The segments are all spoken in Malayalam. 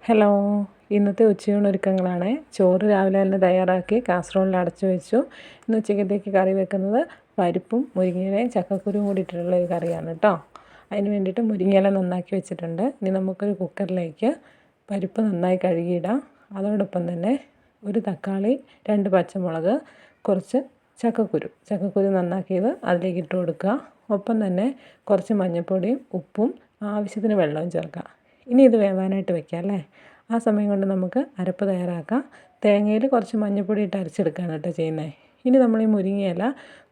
ഹലോ, ഇന്നത്തെ ഉച്ചയൂണൊരുക്കങ്ങളാണ്. ചോറ് രാവിലെ തന്നെ തയ്യാറാക്കി കാസറോളിൽ അടച്ചു വെച്ചു. ഇന്ന് ഉച്ചക്കത്തേക്ക് കറി വെക്കുന്നത് പരിപ്പും മുരിങ്ങയിലയും ചക്കക്കുരുവും കൂടി ഇട്ടിട്ടുള്ള ഒരു കറിയാണ് കേട്ടോ. അതിന് വേണ്ടിയിട്ട് മുരിങ്ങയില നന്നാക്കി വെച്ചിട്ടുണ്ട്. ഇനി നമുക്കൊരു കുക്കറിലേക്ക് പരിപ്പ് നന്നായി കഴുകിയിടാം. അതോടൊപ്പം തന്നെ ഒരു തക്കാളി, 2 പച്ചമുളക്, കുറച്ച് ചക്കക്കുരു നന്നാക്കിയത് അതിലേക്ക് ഇട്ട് കൊടുക്കുക. ഒപ്പം തന്നെ കുറച്ച് മഞ്ഞൾപ്പൊടിയും ഉപ്പും ആവശ്യത്തിന് വെള്ളവും ചേർക്കുക. ഇനി ഇത് വേവാനായിട്ട് വെക്കാം അല്ലേ. ആ സമയം കൊണ്ട് നമുക്ക് അരപ്പ് തയ്യാറാക്കാം. തേങ്ങയിൽ കുറച്ച് മഞ്ഞൾപ്പൊടി ഇട്ട് അരച്ചെടുക്കുകയാണ് കേട്ടോ ചെയ്യുന്നത്. ഇനി നമ്മൾ ഈ മുരിങ്ങയില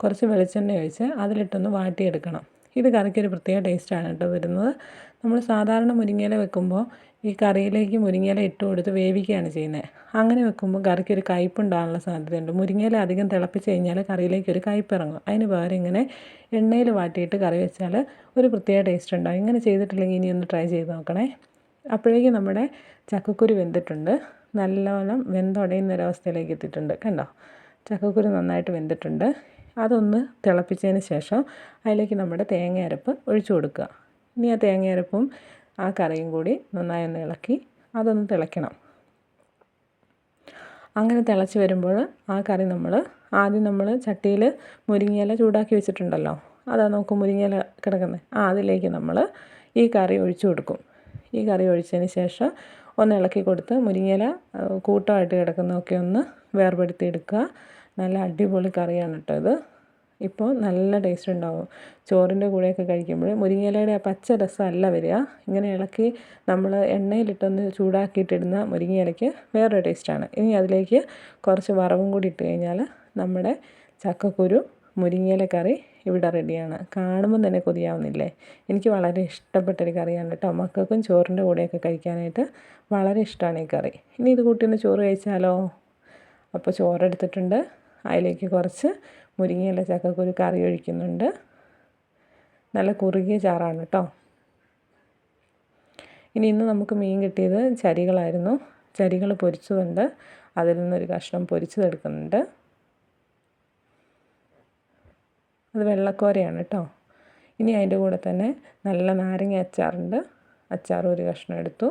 കുറച്ച് വെളിച്ചെണ്ണ ഒഴിച്ച് അതിലിട്ടൊന്ന് വാട്ടിയെടുക്കണം. ഇത് കറിക്കൊരു പ്രത്യേക ടേസ്റ്റാണ് കേട്ടോ വരുന്നത്. നമ്മൾ സാധാരണ മുരിങ്ങയില വെക്കുമ്പോൾ ഈ കറിയിലേക്ക് മുരിങ്ങയില ഇട്ട് കൊടുത്ത് വേവിക്കുകയാണ് ചെയ്യുന്നത്. അങ്ങനെ വെക്കുമ്പോൾ കറിക്കൊരു കയ്പ്പുണ്ടാകാനുള്ള സാധ്യതയുണ്ട്. മുരിങ്ങയില അധികം തിളപ്പിച്ച് കഴിഞ്ഞാൽ കറിയിലേക്ക് ഒരു കയ്പ്പ് ഇറങ്ങും. അതിന് പകരം ഇങ്ങനെ എണ്ണയിൽ വാട്ടിയിട്ട് കറി വെച്ചാൽ ഒരു പ്രത്യേക ടേസ്റ്റ് ഉണ്ടാകും. ഇങ്ങനെ ചെയ്തിട്ടില്ലെങ്കിൽ ഇനി ഒന്ന് ട്രൈ ചെയ്ത് നോക്കണേ. അപ്പോഴേക്കും നമ്മുടെ ചക്കക്കുരു വെന്തിട്ടുണ്ട്. നല്ലവണ്ണം വെന്തുടയുന്നൊരവസ്ഥയിലേക്ക് എത്തിയിട്ടുണ്ട്. കണ്ടോ, ചക്കക്കുരു നന്നായിട്ട് വെന്തിട്ടുണ്ട്. അതൊന്ന് തിളപ്പിച്ചതിന് ശേഷം അതിലേക്ക് നമ്മുടെ തേങ്ങ അരപ്പ് ഒഴിച്ചു കൊടുക്കുക. ഇനി ആ തേങ്ങ അരപ്പും ആ കറിയും കൂടി നന്നായി ഒന്ന് ഇളക്കി അതൊന്ന് തിളയ്ക്കണം. അങ്ങനെ തിളച്ച് വരുമ്പോൾ ആ കറി ആദ്യം നമ്മൾ ചട്ടിയിൽ മുരിങ്ങയില ചൂടാക്കി വെച്ചിട്ടുണ്ടല്ലോ, അതാ നോക്കും മുരിങ്ങയില കിടക്കുന്നത്. അതിലേക്ക് നമ്മൾ ഈ കറി ഒഴിച്ചു കൊടുക്കും. ഈ കറി ഒഴിച്ചതിന് ശേഷം ഒന്ന് ഇളക്കി കൊടുത്ത് മുരിങ്ങയില കൂട്ടമായിട്ട് കിടക്കുന്നതൊക്കെ ഒന്ന് വേർപെടുത്തി എടുക്കുക. നല്ല അടിപൊളി കറിയാണ് കേട്ടോ ഇത്. ഇപ്പോൾ നല്ല ടേസ്റ്റ് ഉണ്ടാവും ചോറിൻ്റെ കൂടെയൊക്കെ കഴിക്കുമ്പോൾ. മുരിങ്ങയിലയുടെ ആ പച്ച രസമല്ല വരിക. ഇങ്ങനെ ഇളക്കി നമ്മൾ എണ്ണയിലിട്ടൊന്ന് ചൂടാക്കിയിട്ടിടുന്ന മുരിങ്ങയിലയ്ക്ക് വേറൊരു ടേസ്റ്റാണ്. ഇനി അതിലേക്ക് കുറച്ച് വറവും കൂടി ഇട്ട് കഴിഞ്ഞാൽ നമ്മുടെ ചക്കക്കുരു മുരിങ്ങയില കറി ഇവിടെ റെഡിയാണ്. കാണുമ്പോൾ തന്നെ കൊതിയാവുന്നില്ലേ. എനിക്ക് വളരെ ഇഷ്ടപ്പെട്ടൊരു കറിയാണ് കേട്ടോ. മക്കൾക്കും ചോറിൻ്റെ കൂടെയൊക്കെ കഴിക്കാനായിട്ട് വളരെ ഇഷ്ടമാണ് ഈ കറി. ഇനി ഇത് കൂട്ടി ഒന്ന് ചോറ് കഴിച്ചാലോ. അപ്പോൾ ചോറെടുത്തിട്ടുണ്ട്. അതിലേക്ക് കുറച്ച് മുരിങ്ങയില ചക്കക്കുരു കറി ഒഴിക്കുന്നുണ്ട്. നല്ല കുറുകിയ ചാറാണ് കേട്ടോ. ഇന്ന് നമുക്ക് മീൻ കിട്ടിയത് ചരികളായിരുന്നു. ചരികൾ പൊരിച്ചതുണ്ട്. അതിൽ നിന്നൊരു കഷ്ണം പൊരിച്ചതെടുക്കുന്നുണ്ട്. അത് വെള്ളക്കോരയാണ് കേട്ടോ. ഇനി അതിൻ്റെ കൂടെ തന്നെ നല്ല നാരങ്ങ അച്ചാറുണ്ട്. അച്ചാറും ഒരു കഷ്ണം എടുത്തു.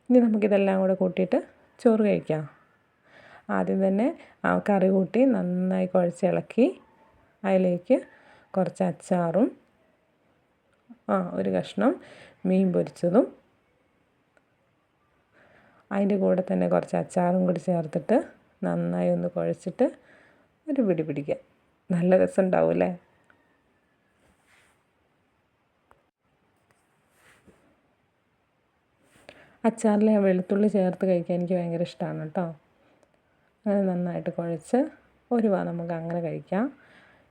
ഇനി നമുക്കിതെല്ലാം കൂടെ കൂട്ടിയിട്ട് ചോറ് കഴിക്കാം. ആദ്യം തന്നെ ആ കറി കൂട്ടി നന്നായി കുഴച്ചിളക്കി അതിലേക്ക് കുറച്ച് അച്ചാറും ഒരു കഷ്ണം മീൻ പൊരിച്ചതും അതിൻ്റെ കൂടെ തന്നെ കുറച്ച് അച്ചാറും കൂടി ചേർത്തിട്ട് നന്നായി ഒന്ന് കുഴച്ചിട്ട് ഒരു പിടി പിടിക്കുക. നല്ല രസമുണ്ടാവും അല്ലേ. അച്ചാറിൽ വെളുത്തുള്ളി ചേർത്ത് കഴിക്കാൻ എനിക്ക് ഭയങ്കര ഇഷ്ടമാണ് കേട്ടോ. അങ്ങനെ നന്നായിട്ട് കുഴച്ച് നമുക്ക് അങ്ങനെ കഴിക്കാം.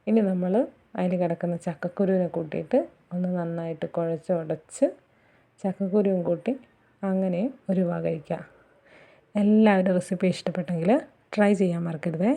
ഇനി നമ്മൾ അതിൽ കിടക്കുന്ന ചക്കക്കുരുവിനെ കൂട്ടിയിട്ട് ഒന്ന് നന്നായിട്ട് കുഴച്ച് ഉടച്ച് ചക്കക്കുരുവും കൂട്ടി അങ്ങനെ കഴിക്കാം. എല്ലാവരും റെസിപ്പി ഇഷ്ടപ്പെട്ടെങ്കിൽ ട്രൈ ചെയ്യാൻ മറക്കരുതേ.